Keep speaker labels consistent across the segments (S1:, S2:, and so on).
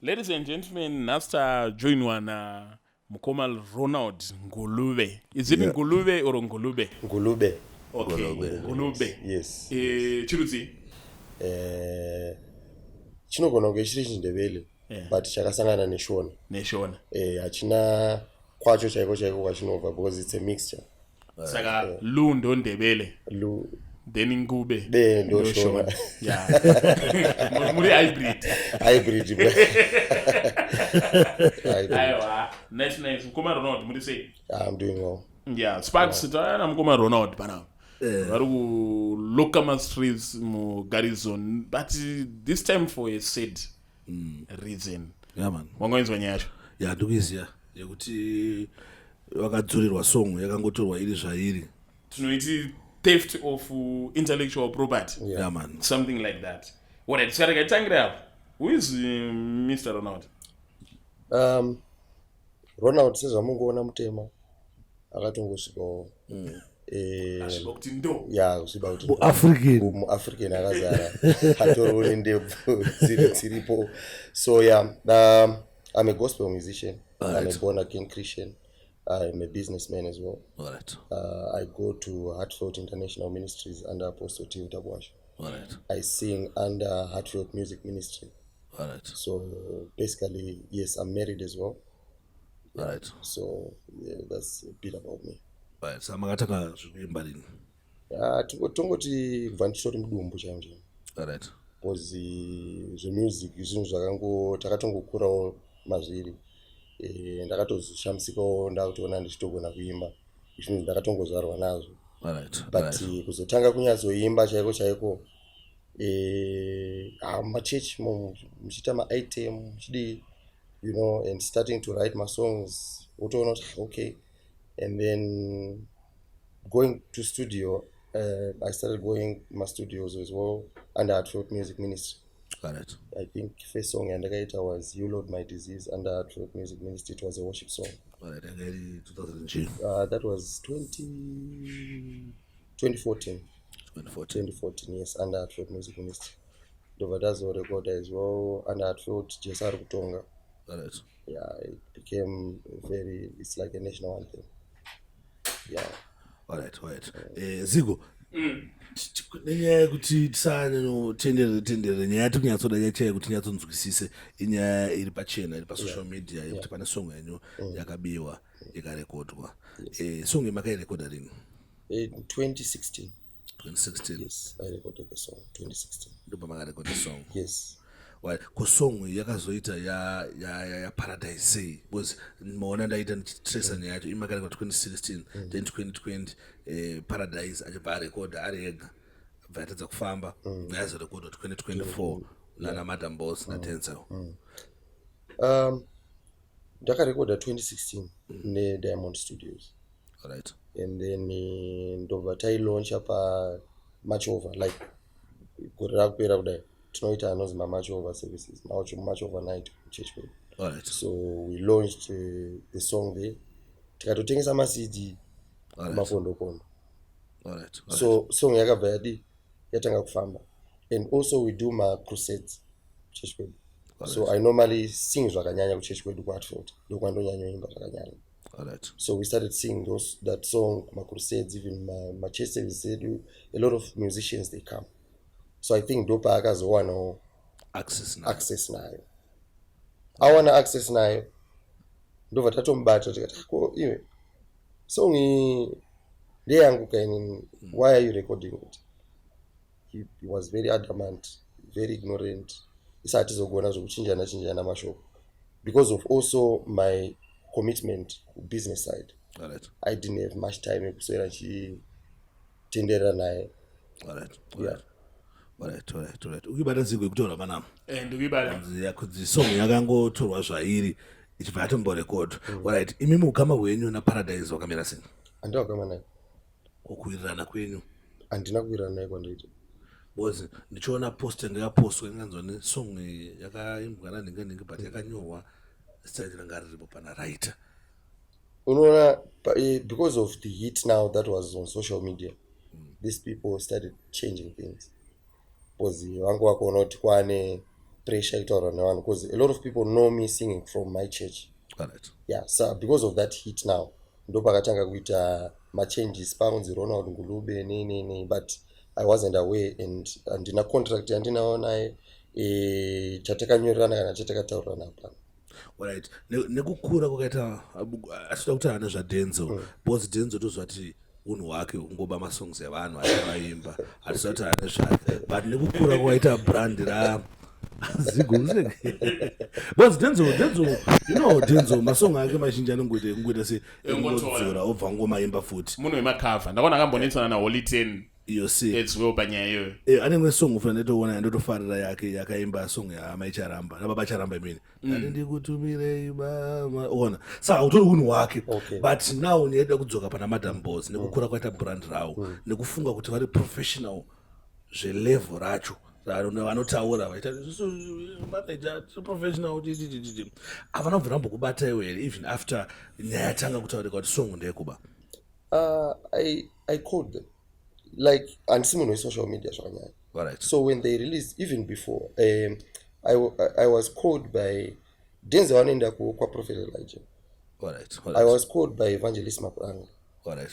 S1: Ladies and gentlemen, after join one Mukomal Ronald Ngulube. Is it Ngulube or Ngulube?
S2: Ngulube.
S1: Okay, Ngulube.
S2: Yes.
S1: Chiruzi?
S2: Chinogona kunge chiri chindevele, but chakasangana neshona.
S1: Neshona.
S2: Hachina kwacho chaiko kwachinobva because it's a mixture.
S1: Saka lu ndo ndebele.
S2: Lu
S1: then Ngube.
S2: Ndo shona.
S1: Yeah. Muri hybrid.
S2: Hybrid.
S1: Aiwa. Nice. Mkoma Ronald, muri say?
S2: I'm doing well.
S1: Yeah, Sparks na Mkoma Ronald bana. Varu local streets mu garrison, but this time for a said reason.
S3: Yeah man.
S1: Wangoinzwa nyasho.
S3: Yeah, ndukizia. Yekuti wakadzurirwa song yakangotorwa iri zvairi.
S1: Tunoiti theft of intellectual property.
S2: Yeah
S3: man.
S1: Something like that. What it's got to tangira. Who is Mr. Ronald?
S2: Ronald says amungoona mutema akatongosvikawo kusviba kuti muafrican akazara atoriwo nendebvu dziripo. So I'm a gospel musician. I'm a born again Christian. I'm a businessman as well.
S3: All right.
S2: I go to Heartfelt International Ministries under Apostle T. Utabwash.
S3: All right.
S2: I sing under Heartfelt Music Ministry.
S3: All right.
S2: So basically, yes, I'm married as well.
S3: All right.
S2: So that's a bit about me.
S3: Right. So makataka zvikuimba lini?
S2: Tongoti kubva ndichitori mudumbu chaimo.
S3: All right.
S2: Because zvemusic zvinhu zvakango takatongokurawo mazviri. Ndakatozoshamisikawo ndakutoona ndichitogona kuimba. Zvinhu ndakatongozvarwa nazvo.
S3: All right.
S2: But kuzotanga kunyatsoimba chaiko machurch muchiita maitem muchidi and starting to write my songs utoona okay. And then going to studio, I started going my studios as well under Heartfelt Music Ministry.
S3: All right.
S2: I think first song Andagaita was You Lord My Disease under Heartfelt Music Ministry. It was a worship song.
S3: All right. And 2002.
S2: That was 2014. 2014, yes, under Heartfelt Music Ministry. Dovadazo recorder as well under Heartfelt Jesar Kutonga.
S3: All right.
S2: Yeah, it became it's like a national anthem. Yeah.
S3: All right. Zigo. Nenyaya yekuti tisanotendere nyaya yati kunyatsoda yachaya kuti tinyatsonzwisise inyaya iri pachena iri pasocial media yekuti pane song yenyu yakabiwa ikarekodwa. Song makayirekoda rini?
S2: 2016.
S3: 2016.
S2: Yes, I recorded the song 2016.
S3: Ndipo makarekoda song.
S2: Yes.
S3: Well, kusong yakazoita ya paradise because maona ndaita ndichitresa nyaya yacho imakarekoda 2016 then 2020 paradise achibva arekoda ari ega bva yatadza kufamba bva yazorekodwa 2024 naMadam naDenzel.
S2: Ndakarekoda 2016 neDiamond Studios.
S3: All right.
S2: And then ndobva tailauncha pamachova like gorera kupera kudai tinoita anozi mamachova services machova night church.
S3: All right.
S2: So we launched the song there tikatotengesa macd mapondopondo.
S3: All right.
S2: So song yakabva yatanga kufamba. And also we do my crusades church kwedu. So I normally sing zvakanyanya kuchurch kwedu kuHeartfelt ndokwandonyanyoimba zvakanyanya.
S3: All right.
S2: So we started singing that song, my crusades, even my church services. A lot of musicians they come. So I think Dopa akazowana access nayo. I wanna access nayo. Ndova tatombata tikati iwe song yangu kaini, why are you recording it? He was very adamant, very ignorant. Isatizogona zokuchinjana mashoko because of also my commitment business side.
S3: All right.
S2: I didn't have much time kuswera chitendera naye.
S3: All right.
S2: Yeah.
S3: All right. Ukibata Zigo kutora manam.
S1: Ndikibala.
S3: Yakudzi song yakangotorwa zvairi ichibva yatomborekodwa. All right. Imi mukama wenyu na paradise wakamira sei?
S2: Andakama naye.
S3: Kuwirirana kwenyu.
S2: Andina kuwirirana naye kwandaita.
S3: Bozi ndichiona post yakapostwa inganzoni song yakaimbwa naningi but yakanyorwa style ranga riripo pana writer.
S2: Unoona because of the heat now that was on social media, these people started changing things. Because vangu vakuona kuti kwane pressure itaurwa nevanhu because a lot of people know me singing from my church.
S3: Alright.
S2: Yeah, so because of that hit now ndopakatanga kuita machanges paunzi Ronald Ngulube nei, but I wasn't aware and ndina contract yandinawo naye chatakanyurirana kana chatakataurirana pano.
S3: Alright. Nekukura kwakaita achida kuti ane zvaDenzel because Denzel tozvati unhu hwake kungoba masongs evanhu achivaimba hatisati ane zvake but nekukura kwaita brand ziguse because Denzel masong ake mazhinji anongoita sekungodzora obva ngomaimba futi
S1: munhu wemakavha ndakaona akambonetsana naHoly 10
S3: yose
S1: edziwewo panyaya iyoyo.
S3: ane imwe song ufana ndotoona ndotofarira yake yakaimba song yamaicharamba nababa charamba imene ati ndikutumirei mama ona saka utori unhu hwake but now nieda kudzoka pana Madam Boss nekukura kwaita brand rawo nekufunga kuti vari professional zvelevel racho vanotaura vaita manager professional havana kubva vambokubata iwe here even after nyaya yatanga kutaurika kuti song ndeyekuba.
S2: I called them like handisi munhu wesocial media zvakanyanya.
S3: Alright.
S2: So when they released even before I was called by Denzel wanoenda kwa Prophet Elijah.
S3: Alright.
S2: I was called by Evangelist Mapuranga.
S3: Alright.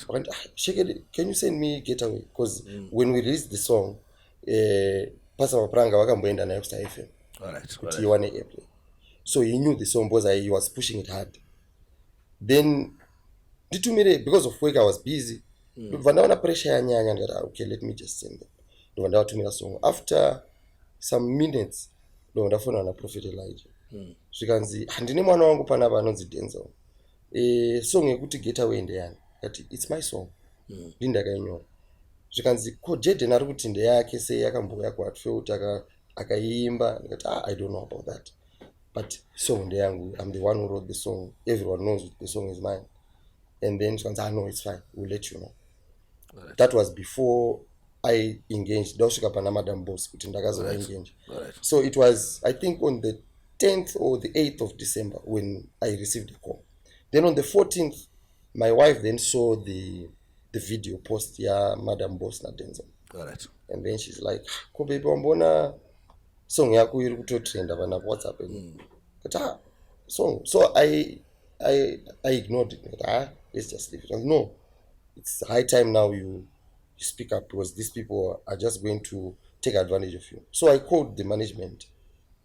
S2: Shekeli, can you send me Getaway? Because when we released the song Pastor Mapuranga wakamboenda nayo kuStar FM.
S3: Alright.
S2: Kuti iwane airplay. So he knew the song because he was pushing it hard. Then because of work I was busy. Vandaona pressure yanyanya ndati okay, let me just send them. Ndo ndawatumira song. After some minutes ndo ndafona na Prophet Elijah. Zvikanzi handine mwana wangu panapa anonzi Denzel. Song yekuti Getaway ndeyani. Ati it's my song. Ndindakainyora. Zvikanzi ko Jaden ari kuti ndeyake sei yakambouya kwatfeu akaimba ndikati I don't know about that. But song ndeyangu, I'm the one who wrote the song. Everyone knows the song is mine. And then she said, no, it's fine. We'll let you know. Right. That was before I engaged. Daushika pa naMadam Boss. Engaged.
S3: Right.
S2: So it was, I think, on the 10th or the 8th of December when I received the call. Then on the 14th, my wife then saw the video post, Madam Boss naDenzel.
S3: Right.
S2: And then she's like, ko baby wambona song yaku iri kutotrenda pana WhatsApp. Song. So I ignored it. Let's just leave it. No, it's high time now you speak up because these people are just going to take advantage of you. So I called the management,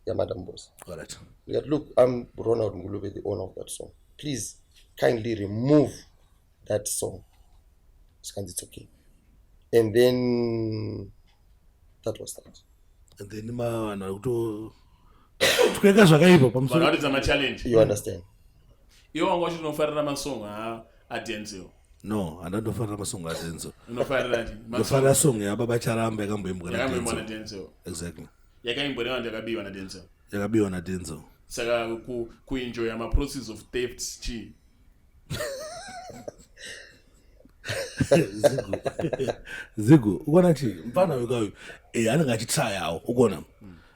S2: Madam Boss.
S3: All right.
S2: Look, I'm Ronald Ngulube, the owner of that song. Please kindly remove that song. It's okay. And then that was that.
S3: And then
S2: you understand?
S1: You want to know my song aDenzel?
S3: No, I don't know for song aDenzel.
S1: No fire
S3: the song baba charamba yakamboimbwa
S1: naDenzel.
S3: Exactly.
S1: Yakaimbwa ndakabiwa naDenzel.
S3: Yakabiwa naDenzel.
S1: Saka kuenjoy ama process of theft chi.
S3: Zigu ukona chi mfana wekayo anenge achitsayawo ukona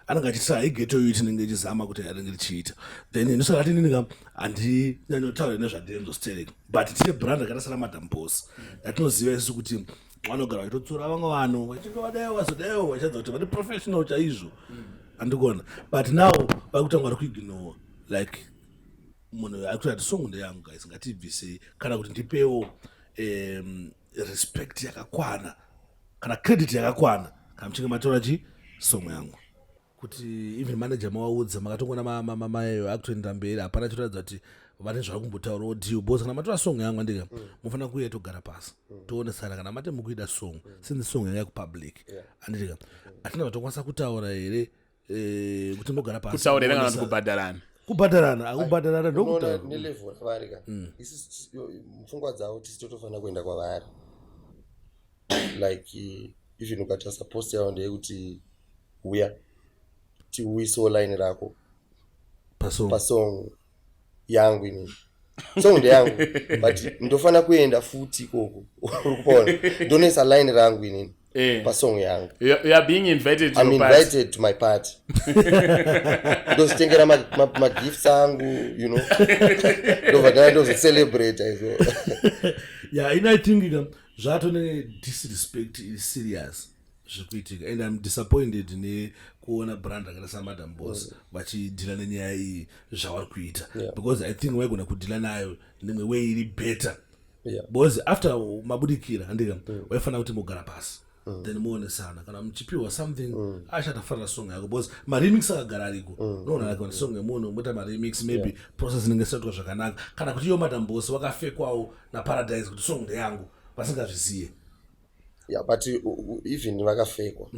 S3: anenge achitsaya igeto yo tinenge chizama kuti anenge chiita then ndosaka tini ndinga andi nanotaura nezvaDenzel still but tine brand rakasara Madam Boss yatinoziva isu kuti vanogara vachitotsura vamwe vanhu vachingovadayo vazodayo vachadza kuti vari professional chaizvo andikona but now vakutanga vari kuignore like munhu akuti ati song ndeyangu guys ngatibvisei kana kuti ndipewo respect yakakwana kana credit yakakwana kana mchinge matora chi song yangu kuti even manager mawaudza makatongona mamayo akutoenda mberi hapana choratidza kuti vane zvari kumbotaura audio boss kana matora song yangu andika mufanira kuuya togara pasi toonesana kana mate mukuida song since song yanga kupublic andika atina vatokwanisa kutaura here kuti ndogara pasi
S1: kutaura here kana kubhadharana
S3: akubhadharana
S2: ndokutaura ne level ravari ka isi mfungwa dzavo tisitotofanira kuenda kwavari like even ukatasa post yao ndeyekuti uya tiuiso line rako pasong yangu inini song ndeyangu but ndofana kuenda futi ikoko urikupona ndonesa line rangu inini pasong yangu
S1: you are being invited to
S2: I'm invited to my party ndositengera ma gifts angu you know ndovadana celebrate as well.
S3: Yeah, I think zvatone disrespect is serious zvikuitika and I'm disappointed kuona brand akaita saMadam Boss vachidhila nenyaya iyi zvavari kuita, because I think waigona kudhila nayo nemwe way iri better, because after mabudikira andika waifanira kuti mogara pasi then muonesana kana muchipiwa something achatafarira song yako, because maremix akagara ariko unoona like song yemunhu muita maremix maybe process inenge isatwa zvakanaka, kana kuti Madam Boss wakafekwawo naParadise kuti song ndeyangu vasingazviziye.
S2: Yeah, but even vakafekwa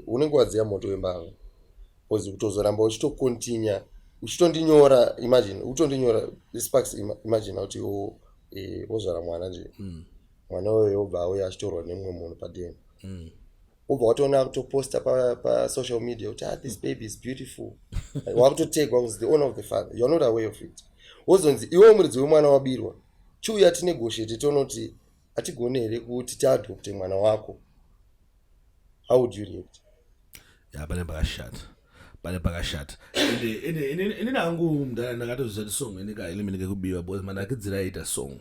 S2: unenge wadziya moto wembava, because kutozoramba uchitokontinya uchitondinyora, imagine uchitondinyora sparks, imagine kuti wozvara mwana nje mwana uyo obva auya achitorwa nemumwe munhu padeni, obva watoona kutoposta pasocial media kuti this baby is beautiful wakutotegwa was the owner of the father, you're not aware of it. Wozonzi iwe muridzi wemwana wabirwa chiuya tinegotiate tonoti atigone here kuti tiadopte mwana wako, how would you react?
S3: Yeah, pane pakashata ende nangu ndakatozvisa kuti song inikaeliminike kubiwa, because mandakidzira aita song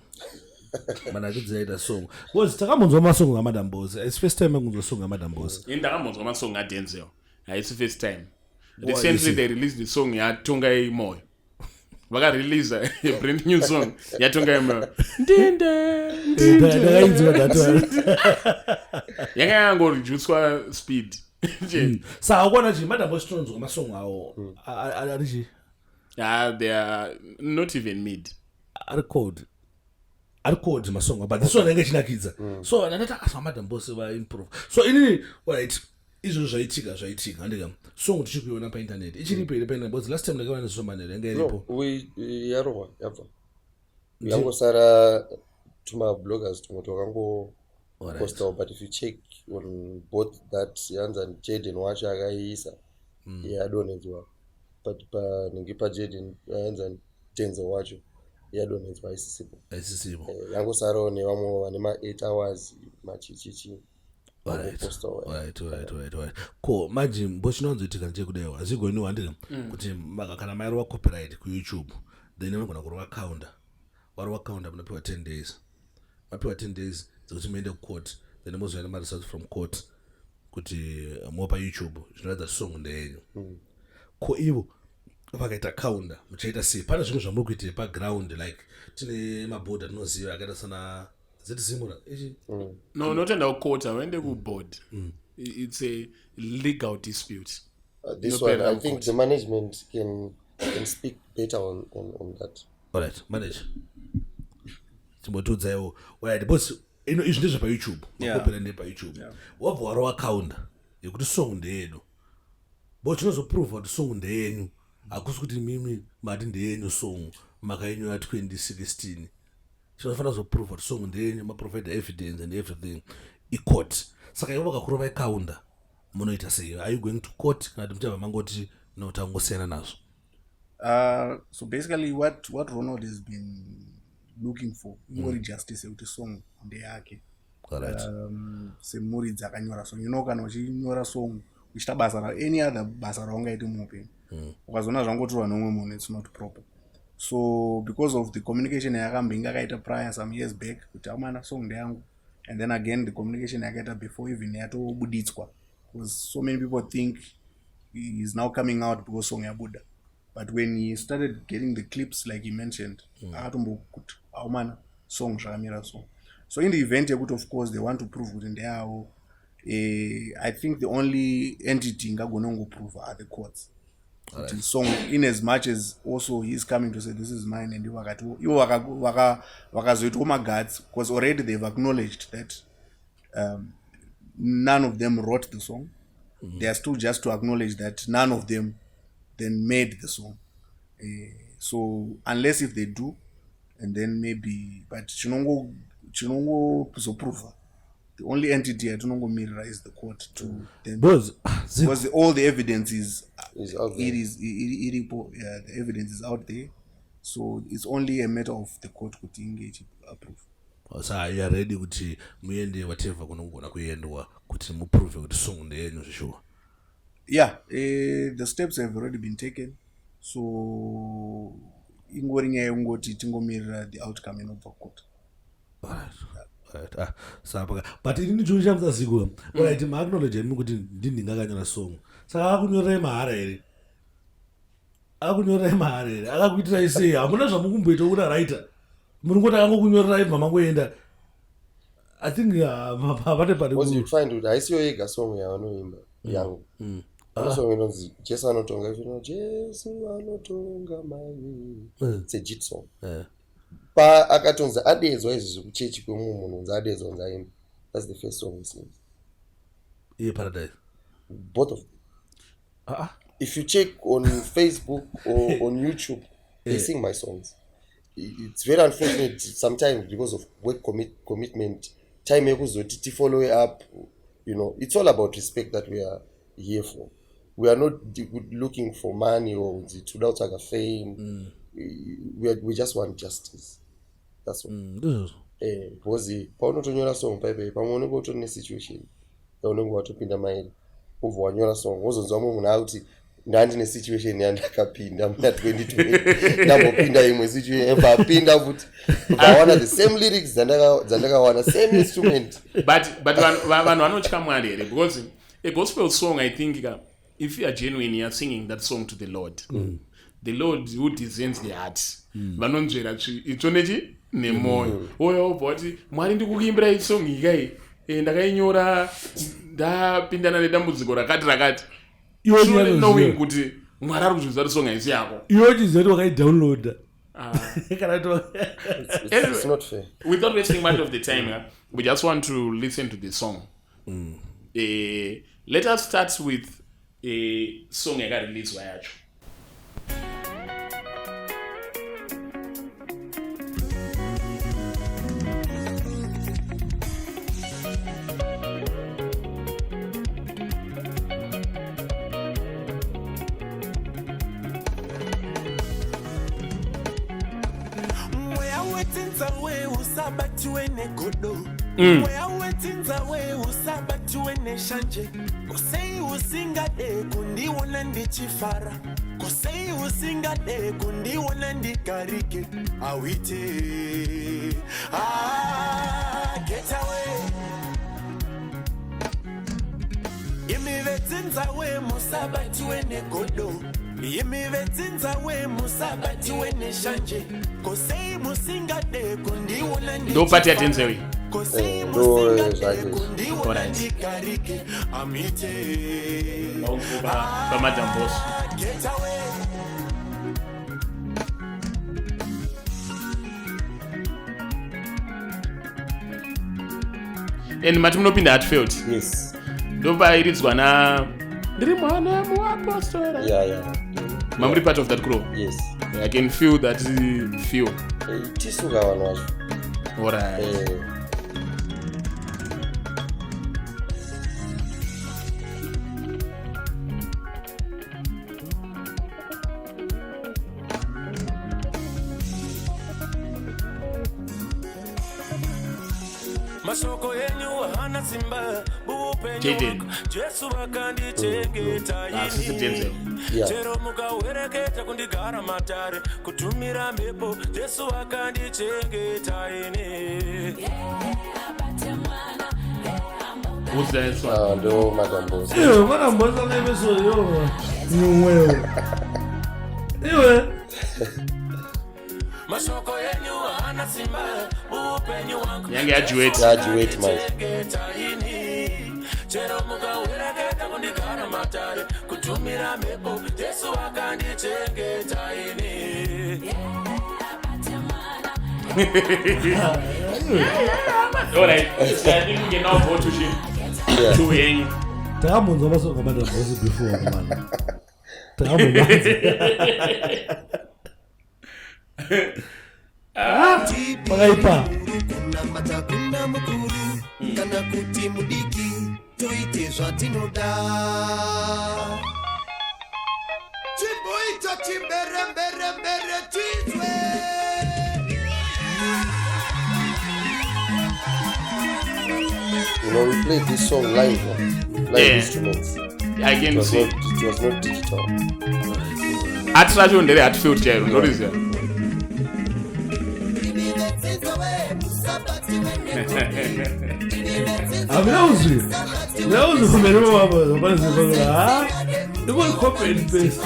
S3: because takamonzwa masong aMadam Boss, it's first time akunzwa song aMadam Boss.
S1: Ndakamonzwa masong naDenzel, it's first time. Recently they released the song yatonga imoyo, vakarelease a brand new song yatonga imoyo yanga yangoreducwa speed.
S3: Saka kuona chi Madam Boss tonzwa masong awo arichi,
S1: they are not even mid
S3: arikod masong, but this one enge chinakidza, so ndata asa Madam Boss va improve. So ini right izvo zvaitika ndika song tichikuiona painternet ichiripo iri painternet, because last time ndakaona nezvomanero enge iripo
S2: yarova yabva yangosara tumabloggers tumwe twakangopostawo, but if you check on both that yanza Jaden wacho akaiisa yadonedzwa, but panenge paJaden yanza Denzel wacho yadonedzwa aisisipo yangosarawo nevamwe vane ma8 hours machichichi.
S3: Right. Ko manje mbochinozoitika nje kudayo azigoni wandira kuti kana mairwa copyright ku YouTube then unogona kurwa counter, warwa counter munopiwa 10 days, mapiwa 10 days zokuti muende ku court, then mozoenda ma results from court kuti mopa YouTube zvinoratidza song ndeyenyu. Ko ivo vakaita counter muchaita sei? Pane zvimwe zvamuri kuita paground like tine maboard anoziva akaita sana zimura ichi
S1: no not enda ukota wende ku board. It's a legal dispute.
S2: This one I think the management can speak better on that.
S3: All right, manage timotudzayo right, boss ino izvi ndezve pa YouTube, copyright ndi pa YouTube, wabva waro account yekuti song ndeyedu, bo tinozoprove kuti song ndeyenyu, akusi kuti mimi mati ndeyenyu song makayenyu ya 2016 chinofanira zoprove kuti song ndeyenyu, maprovide evidence and everything court. Saka ivo vakakurova ikaunda munoita sei? Are you going to court kana kuti muchabva mangoti no tangosiyana nazvo?
S4: So basically what Ronald has been looking for ingori justice yekuti song ndeyake. Semuri dzakanyora song, kana uchinyora song uchita basa any other basa raungaita muupenyu ukazoona zvangotorwa nomwe munhu, it's not proper. So because of the communication yakambinga akaita prior some years back kuti amana song ndeyangu, and then again the communication yakaita before even yatobuditswa, because so many people think he is now coming out because song yabuda, but when he started getting the clips like he mentioned akatombokuti amana song zvakamira so in the event yekuti of course they want to prove kuti ndeyawo, I think the only entity ingagona kungoprove are the courts. Right. Song in as much as also he is coming to say this is mine, and you wakazoitwa maguards, because already they've acknowledged that none of them wrote the song. They are still just to acknowledge that none of them then made the song. So unless if they do, and then maybe, but chinongo prove. The only entity I don't mirror is the court to them, because all the evidence is out there. The evidence is out there, so it's only a matter of the court could engage approve.
S3: So you are ready kuti muende whatever kunogona kuendwa kuti muprove kuti song ndeyenyu sure?
S4: Yeah, the steps have already been taken, so ingori nyaya yekungoti tingomirira the outcome inobva court.
S3: Alright. Saka but ini chunhu chamusaziko right maacknowledge imi kuti ndindingakanyora song saka akunyorera mahara here akakuitirai sei hamuna zvamukumboita kuti writer muri ngoti akangokunyorerai bva mangoenda I think havane pari
S2: because you find kuti haisiyo yega song yavanoimba yangu song inonzi Jesu anotonga ifino Jesu anotonga mai it's a jit song pa akatonzi adedzwa izvi kuchechi kwemunhu munhu adedzwa kunzi aimba. That's the first song he sings.
S3: Yeah, Paradise.
S2: Both of them. If you check on Facebook or on YouTube, they sing my songs. It's very unfortunate sometimes because of work commitment. Time to follow up. You know, it's all about respect that we are here for. We are not looking for money or to fame. We just want justice. That's all. Because paunotonyola song paipai pamuoneka kuti une situation yaunenge watopinda mairi ubva wanyora song wozonzwa munhu akuti ndandine situation yandakapinda muna 2020 ndambopinda imwe situation epapinda futi ukawana the same lyrics dzandakawana same instrument
S1: but vanhu vanotya Mwari here because a gospel song I think if you are genuine you are singing that song to the Lord. The Lord who discerns the heart vanonzvera ichonechi nemoyo oyo ubvati Mwari ndikukuimbira isong ikai ndakainyora ndapindana nedambudziko rakati knowing kuti Mwari ari kuzvizwa song haisi yako
S3: iwe chizoti wakaidownloada.
S2: It's not fair.
S1: Without wasting much of the time we just want to listen to the song. Let us start with a song yakareleaswa yacho.
S5: Where waiting away usabatu ene shanje kosei usingade kundiwona ndichifara kosei usingade kundiwona ndikarike awite get away imivetsinza we musabatu ene godo imivetsinza we musabatu ene shanje kosei musingade kundiwona ndichifara
S1: ndo pati yaDenzel. naMadam boss. And mati munopinda Heartfelt.
S2: Yes.
S1: Ndo pairidzwa na ndiri mwana muapostora.
S2: Yeah.
S1: Mamuri part of that crew.
S2: Yes.
S1: I can feel that feel.
S2: Tisuka vanhu vacho.
S1: Alright.
S5: Masoko yenyu hana simba bupenyu Jesu wakandichengeta ini chero mukawereketa kundigara matare kutumira mhepo Jesu wakandichengeta ini.
S1: Who's that one?
S2: Ndo Madam Boss.
S3: Madam Boss anemeso yo nyumweyo iwe
S5: masoko yenyu hana simba bupenyu wangu
S1: yange ajuete
S2: man.
S5: chero mukawereketa kundigara matare kutumira mhepo Jesu wakandichengeta ini.
S1: Alright, I think we can now go to him. To him.
S3: takamudza masoko aMadam Boss before man. Takamudza. Pakaipa.
S5: Kuna mukuru kana kuti mudiki toite zvatinoda. Chiboita chimbere tizwe.
S2: You know, we played this song live instruments.
S1: I can see.
S2: It was not digital.
S1: Attraction ndere Heartfelt chairo ndoriziva.
S3: Amina uzwi. Na uzwi kumele baba banize bakala. Ndiko copy and paste.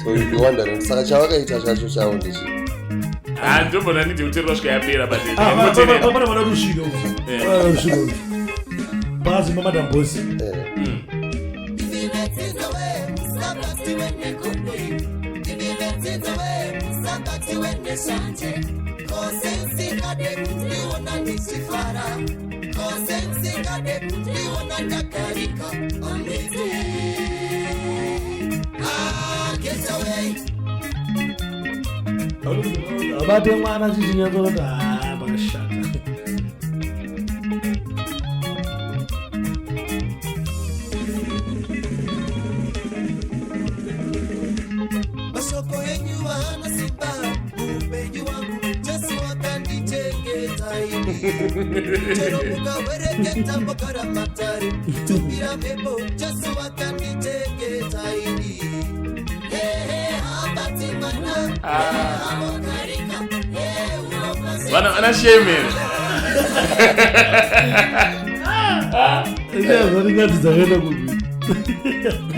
S2: So you wondering saka chawakaita chacho chawo ndichi
S1: ndobona nditi kuti rosvika yapera
S3: bapana vada kusvika kusvika bazi naMadam bosi abate mwana chichinyatsota pakashata
S5: masoko yenyu hana simba upenyu wangu Jesu akandichengeta ini chero mukawereketa mbokara matari tumira mhepo Jesu akandichengeta ini habati mana
S1: vana anashemera
S3: ndazvaringatidzaenda kuvi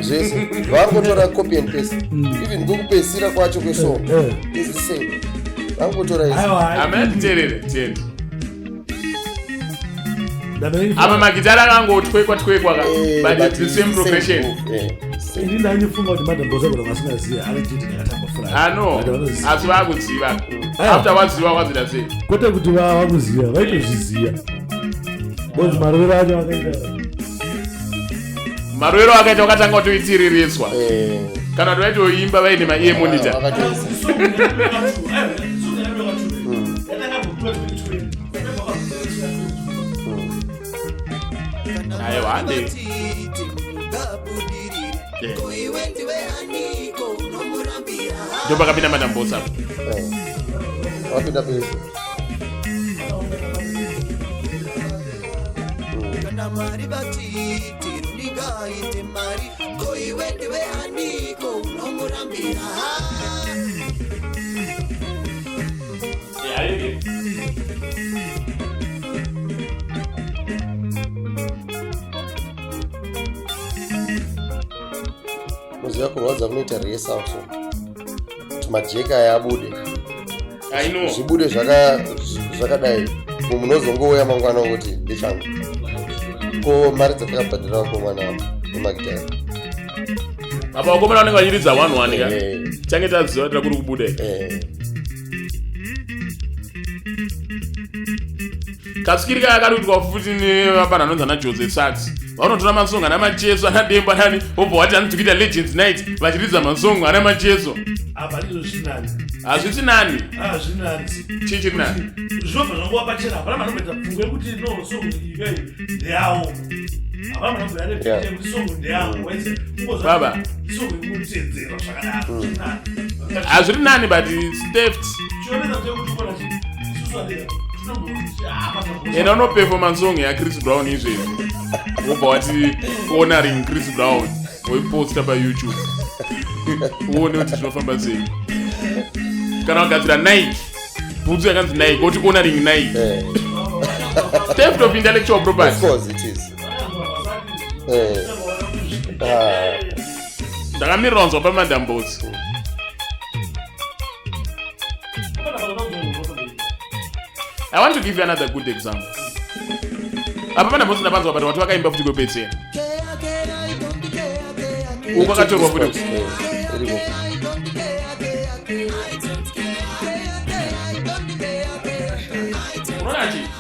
S2: zvese vangotora copy and paste even ngokupesira kwacho kwesong is the same vangotora
S1: amatiterere tende apa magitari akangotwekwa but it's the same progression
S3: ini ndanyifunga kuti Madam Boss akona vasingaziva ari chiti ndakatamba fura
S1: no asi vakuziva after waziva wazida sei
S3: kwete kuti vakuziva vaitozviziva bonzi marwero acho akaita
S1: marwero akaita wakatanga kutoitiririswa kana kuti vaitoimba vaine ma-ear monitor aiwa hande ndopakapinda Madam Boss apo
S2: wapinda pese
S5: kana mari batiti runikaite mari koiwe ndiwe aniko unomurambira
S2: muziva kurwadza kunoita resa so kuti majeka aya abude zvibude zvakadai munozongouya mangwana kuti ndichangu ko mari dzatakabhadhira ko mwana nemagitari
S1: apa wakomana vanenge vachiridza 1-1 ka change taziva tira kuri kubuda kasikiri kaya karikuitwa futi nevanhu anonzi naJose Sax vanotora masongo ana macheso ana demba nani obva wati anotokuita Legends Night vachiridza masongo ana macheso hazvisi nani chichiri nani
S3: zvinobva zvanguva pachena hapana manomboita pfungwa yekuti no songo ikai ndeyawo hapana manomboita kuti songo ndeyawo
S1: baba
S3: songo inotedzera zvakadaro
S1: hazviri nani but it's theft
S3: chionesa kuti kona isusu
S1: ena unoperforma song yaChris Brown izvezvi wobva wati honoring Chris Brown woiposta paYouTube uone kuti zvinofamba sei kana wagadzira Nike bhutsu yakanzi Nike woti honoring Nike theft of intellectual property.
S2: Of course it is.
S1: Ndakamirira kunzwa paMadam Boss. I want to give you another good example. Apa pana Boss ndapanzwa kuti watu vakaimba futi kwepetsera. Uko katorwa futi.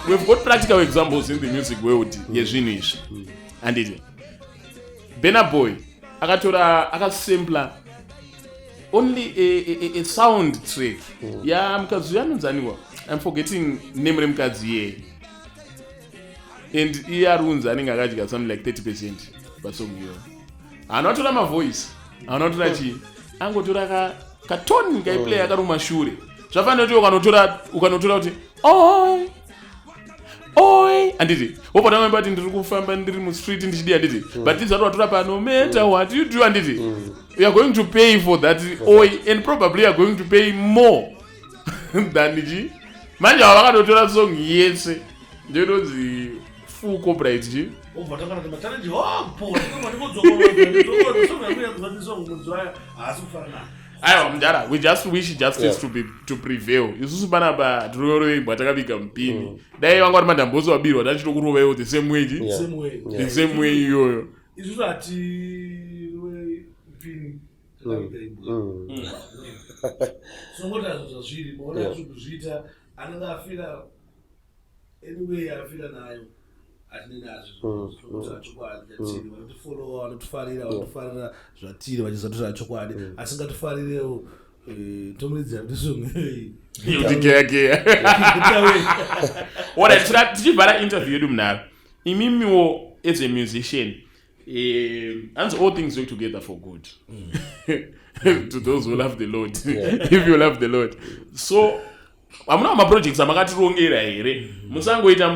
S1: We've got practical examples in the music world yezvinhu izvi. Anditi. Burna Boy akasampla only a sound track. Ya mukadzi anonzaniwa. I'm forgetting name remukadzi ye. And arunza anenge akadya something like 30% pasong iyo. Anotora ma voice. Anotora chi. Angotora ka tone kaiplay akaruma shure. Zvafanira kuti ukanotora kuti oi anditi wopota mbati ndiri kufamba ndiri mu street ndichidi anditi but this watotora pa no matter what you do anditi you are going to pay for that oil and probably you are going to pay more than ji manje avakadotora song yese ndinonzi full copyright ji aiwa mudara we just wish justice to prevail isusu panapa tinoroimbwa takaviga mupini dai vanga vari madambozi wabirwa tachitokurovaiwo the same way ji the same way iyoyo
S3: isusu hati mupini songota zvazviri maona zviri anenge afira anyway afira nayo atine nazvo chokwadi atiri vanotifolowa vanotifarira zvatiri vachizatotora chokwadi asingatifaririrewo tomuridza kuti
S1: songeikeyakeya tichivhara interview yedu munharo imimiwo as a musician and all things work together for good to those who love the Lord if you love the Lord so hamuna maprojects amakatirongera here musangoita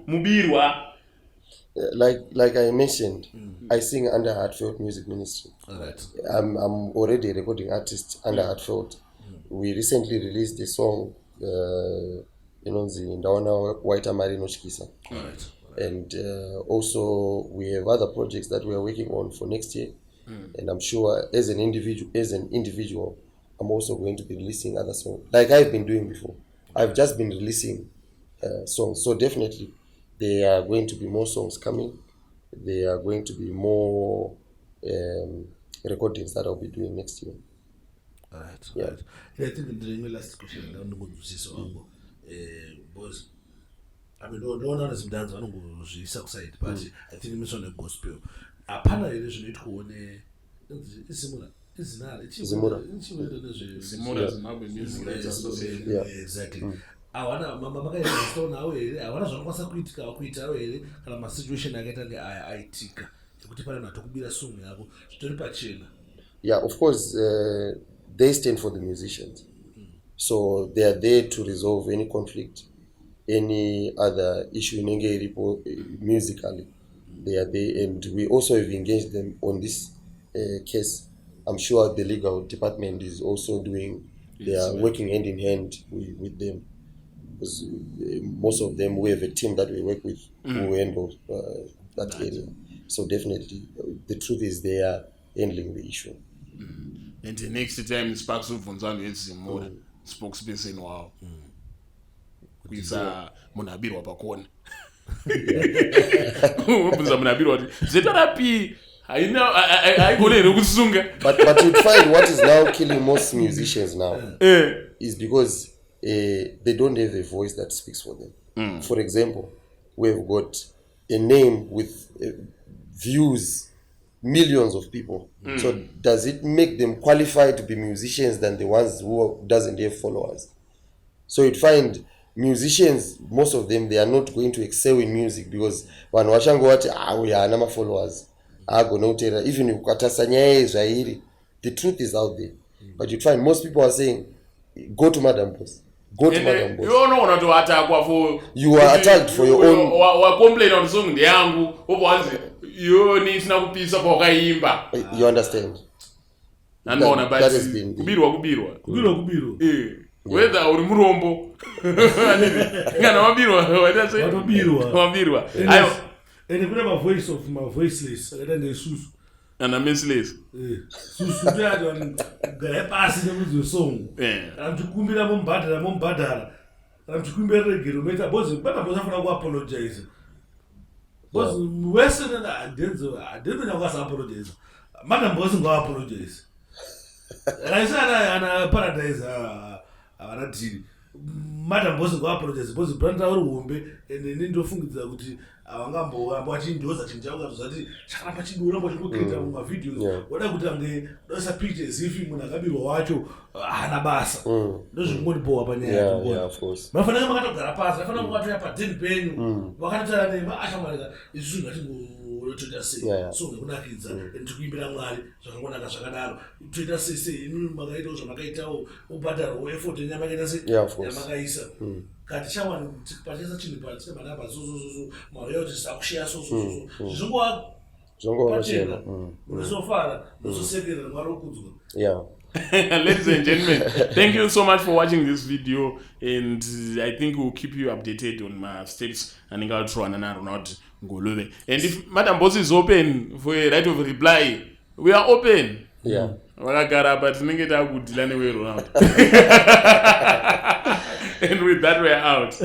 S1: mubirwa
S2: like I mentioned I sing under Heartfelt Music Ministry. I'm already a recording artist under Heartfelt. We recently released a song Ndaona Waita Marino Chikisa. And also we have other projects that we are working on for next year. And I'm sure as an individual I'm also going to be releasing other songs like I've been doing before. I've just been releasing songs, so definitely there are going to be more songs coming. There are going to be more recordings that I'll be doing next year.
S3: Alright. I think the last question I'm going to see so because I mean no one has done so I'm going to succeed but I think it's on a gospel apana relation it kuone similar exactly awana mama makaistona awe here awana zvanokwanisa kuitawo here kana masituation akaita ngeaitika ekuti pane natokubira song yako zvitori pachena.
S2: Yeah, of course they stand for the musicians so they are there to resolve any conflict, any other issue inenge iripo musically. They are there and we also have engaged them on this case. I'm sure the legal department is also doing, they are working hand in hand with them. Because most of them, we have a team that we work with who handle that area. So definitely, the truth is they are handling the issue.
S1: And the next time, Sparks of Vonzano is more spokesperson. Wow. Kuisa munabirwa pakona. Ubunza munabirwa zetarapi. But
S2: you'd find what is now killing most musicians now is because they don't have a voice that speaks for them. For example, we've got a name with views, millions of people. So does it make them qualified to be musicians than the ones who doesn't have followers? So you'd find musicians, most of them, they are not going to excel in music because when washango we are nama followers. Even if the truth is out there, but you find most people are saying, "Go to Madam Boss, go to Madam Boss."
S1: You know to attack for.
S2: You are attacked for your own.
S1: Complain on song yangu. You need na kupisa kwa kaimba.
S2: You understand?
S1: That has been kubirwa. Whether uri murombo. Ngana wabirwa. Ayo.
S3: And if my voice of my voiceless, I don't isusu.
S1: And I'm missless.
S3: Susu that on the passing with the song. I'm to kumbira mombadara. I'm to kumbira regulator. But I was going to apologize. But Western and I didn't know what apologize. Madam wasn't going to apologize. And I said, I paradise. I did. Madam wasn't going to apologize. Because the brand out wombe and the need of food. Awangambo wachindoza chinjauka zati chakapa chidura mbochikuita mu videos wada kuti ange dosa pictures if munhu akabirwa wacho hana basa ndozvingoni powa panyaya yacho.
S2: Yeah, of course.
S3: Mafanira makatogara pasi mafanira mukatoya pa 10 penyu wakatara nema ashamarika izvi ngatingotoita sei so ngekunakidza ndikuimbira Mwari zvakangonaka zvakadaro toita sei imi makaitawo zvamakaitawo ubhadharo effort nyama kaita sei yamakaisa kati chawani pachesa chini pati manamba zuzuzuzu mauya kuti sakushare so zvingwa
S2: zvongowachena
S3: unozofara uzosekerera mwari okudzwa.
S2: yeah.
S1: Ladies and gentlemen, thank you so much for watching this video, and I think we'll keep you updated on my steps and I'll try naRonald Ngulube. And if Madam Boss is open for a right of reply, we are open.
S2: Yeah.
S1: Wakagara but tinenge takudhila way around. And with that, we're out.